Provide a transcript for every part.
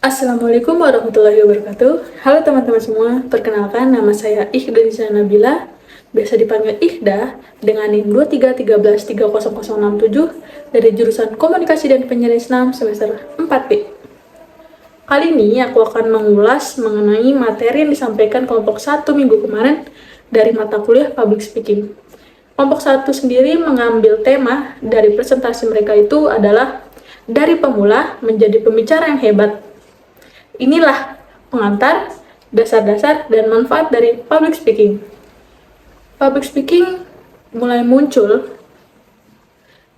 Assalamualaikum warahmatullahi wabarakatuh. Halo teman-teman semua, perkenalkan nama saya Ikhda Nisa Nabila, biasa dipanggil Ikhda, dengan NIM 23133067 dari jurusan Komunikasi dan Penyiaran Islam semester 4B. Kali ini aku akan mengulas mengenai materi yang disampaikan kelompok 1 minggu kemarin dari mata kuliah Public Speaking. Kelompok 1 sendiri mengambil tema dari presentasi mereka itu adalah dari pemula menjadi pembicara yang hebat. Inilah pengantar, dasar-dasar, dan manfaat dari public speaking. Public speaking mulai muncul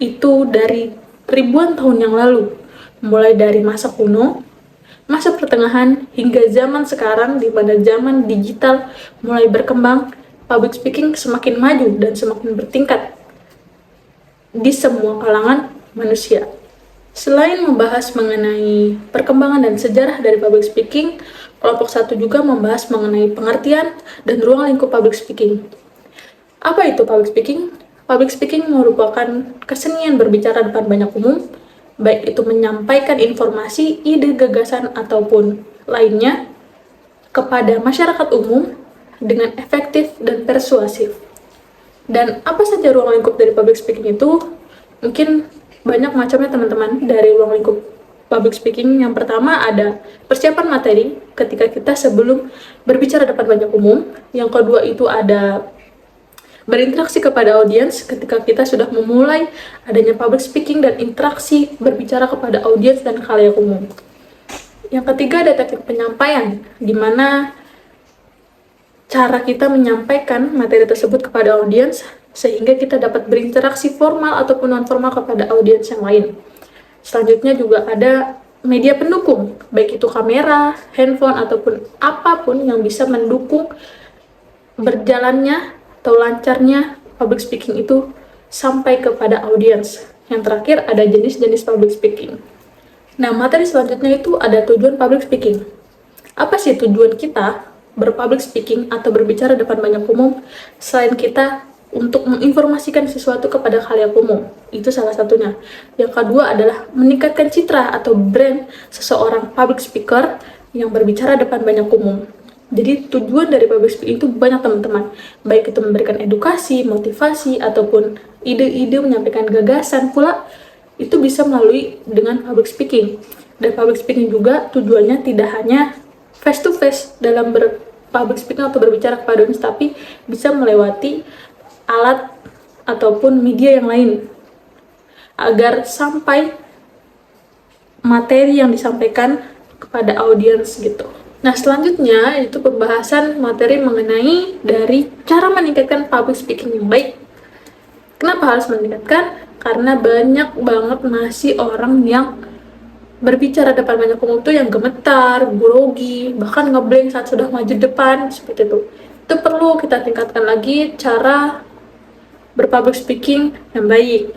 itu dari ribuan tahun yang lalu, mulai dari masa kuno, masa pertengahan, hingga zaman sekarang di mana zaman digital mulai berkembang. Public speaking semakin maju dan semakin bertingkat di semua kalangan manusia. Selain membahas mengenai perkembangan dan sejarah dari public speaking, kelompok 1 juga membahas mengenai pengertian dan ruang lingkup public speaking. Apa itu public speaking? Public speaking merupakan kesenian berbicara depan banyak umum, baik itu menyampaikan informasi, ide, gagasan, ataupun lainnya kepada masyarakat umum dengan efektif dan persuasif. Dan apa saja ruang lingkup dari public speaking itu? Mungkin banyak macamnya teman-teman dari ruang lingkup public speaking. Yang pertama ada persiapan materi ketika kita sebelum berbicara depan banyak umum. Yang kedua itu ada berinteraksi kepada audiens ketika kita sudah memulai adanya public speaking dan interaksi berbicara kepada audiens dan khalayak umum. Yang ketiga ada teknik penyampaian, di mana cara kita menyampaikan materi tersebut kepada audiens sehingga kita dapat berinteraksi formal ataupun non-formal kepada audiens yang lain. Selanjutnya juga ada media pendukung, baik itu kamera, handphone, ataupun apapun yang bisa mendukung berjalannya atau lancarnya public speaking itu sampai kepada audiens. Yang terakhir ada jenis-jenis public speaking. Nah, materi selanjutnya itu ada tujuan public speaking. Apa sih tujuan kita berpublic speaking atau berbicara depan banyak umum selain kita untuk menginformasikan sesuatu kepada khalayak umum? Itu salah satunya. Yang kedua adalah meningkatkan citra atau brand seseorang public speaker yang berbicara depan banyak umum. Jadi tujuan dari public speaking itu banyak teman-teman, baik itu memberikan edukasi, motivasi, ataupun ide-ide, menyampaikan gagasan pula, itu bisa melalui dengan public speaking. Dan public speaking juga tujuannya tidak hanya face to face dalam public speaking atau berbicara kepada audiens, tapi bisa melewati alat ataupun media yang lain agar sampai materi yang disampaikan kepada audiens gitu. Nah, selanjutnya itu pembahasan materi mengenai dari cara meningkatkan public speaking yang baik. Kenapa harus meningkatkan? Karena banyak banget masih orang yang berbicara depan banyak umum tuh yang gemetar, grogi, bahkan ngeblank saat sudah maju depan, seperti itu. Itu perlu kita tingkatkan lagi cara berpublic speaking yang baik.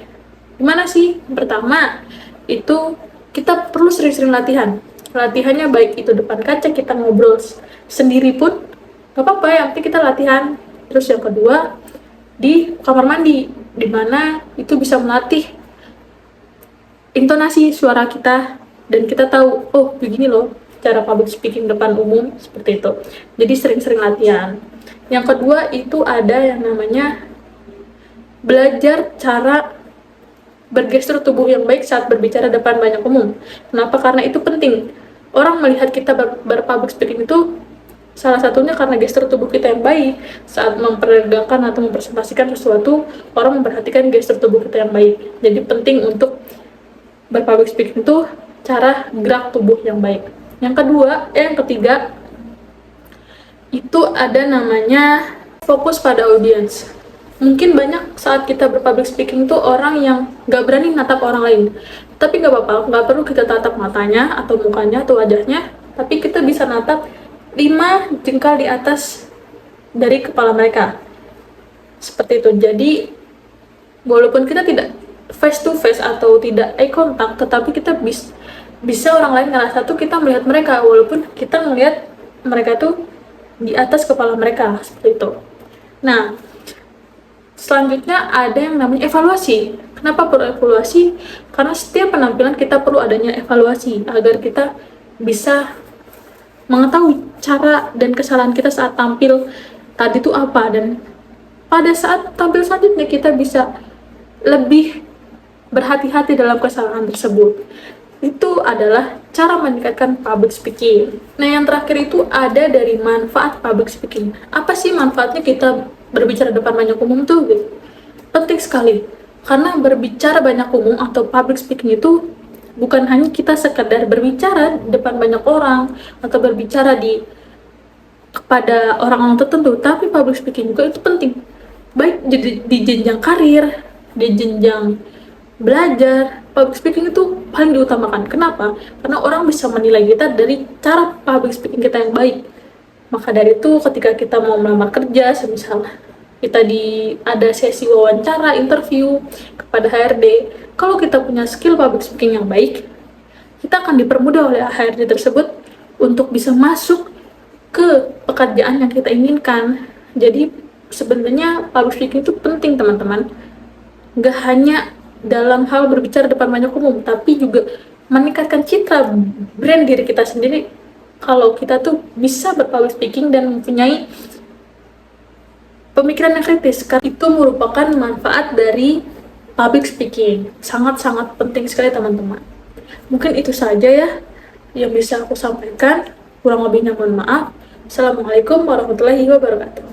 Gimana sih? Pertama, itu kita perlu sering-sering latihan. Latihannya baik itu depan kaca, kita ngobrol sendiri pun gak apa-apa, yang penting kita latihan. Terus yang kedua, di kamar mandi, dimana itu bisa melatih intonasi suara kita, dan kita tahu, oh begini loh cara public speaking depan umum, seperti itu. Jadi sering-sering latihan. Yang kedua itu ada yang namanya belajar cara bergestur tubuh yang baik saat berbicara depan banyak umum. Kenapa? Karena itu penting. Orang melihat kita berpublic speaking itu salah satunya karena gestur tubuh kita yang baik. Saat memperagakan atau mempresentasikan sesuatu, orang memperhatikan gestur tubuh kita yang baik. Jadi penting untuk berpublic speaking itu cara gerak tubuh yang baik. Yang ketiga itu ada namanya fokus pada audiens. Mungkin banyak saat kita berpublic speaking tuh orang yang gak berani natap orang lain. Tapi gak apa-apa, gak perlu kita tatap matanya atau mukanya atau wajahnya, tapi kita bisa natap 5 jengkal di atas dari kepala mereka. Seperti itu. Jadi walaupun kita tidak face to face atau tidak eye contact, tetapi kita bisa orang lain ngerasa tuh kita melihat mereka, walaupun kita melihat mereka tuh di atas kepala mereka, seperti itu. Nah, selanjutnya ada yang namanya evaluasi. Kenapa perlu evaluasi? Karena setiap penampilan kita perlu adanya evaluasi agar kita bisa mengetahui cara dan kesalahan kita saat tampil tadi itu apa, dan pada saat tampil selanjutnya kita bisa lebih berhati-hati dalam kesalahan tersebut. Itu adalah cara meningkatkan public speaking. Nah, yang terakhir itu ada dari manfaat public speaking. Apa sih manfaatnya kita berbicara depan banyak umum tuh? Gitu. Penting sekali, karena berbicara banyak umum atau public speaking itu bukan hanya kita sekedar berbicara depan banyak orang atau berbicara kepada orang-orang tertentu, tapi public speaking juga itu penting, baik di jenjang karir, di jenjang belajar. Public speaking itu paling diutamakan. Kenapa? Karena orang bisa menilai kita dari cara public speaking kita yang baik. Maka dari itu ketika kita mau melamar kerja, semisal kita ada sesi wawancara, interview kepada HRD, kalau kita punya skill public speaking yang baik, kita akan dipermudah oleh HRD tersebut untuk bisa masuk ke pekerjaan yang kita inginkan. Jadi sebenarnya public speaking itu penting, teman-teman. Nggak hanya dalam hal berbicara depan banyak umum, tapi juga meningkatkan citra brand diri kita sendiri kalau kita tuh bisa berpublic speaking dan mempunyai pemikiran yang kritis. Karena itu merupakan manfaat dari public speaking. Sangat-sangat penting sekali, teman-teman. Mungkin itu saja ya yang bisa aku sampaikan. Kurang lebihnya mohon maaf. Assalamualaikum warahmatullahi wabarakatuh.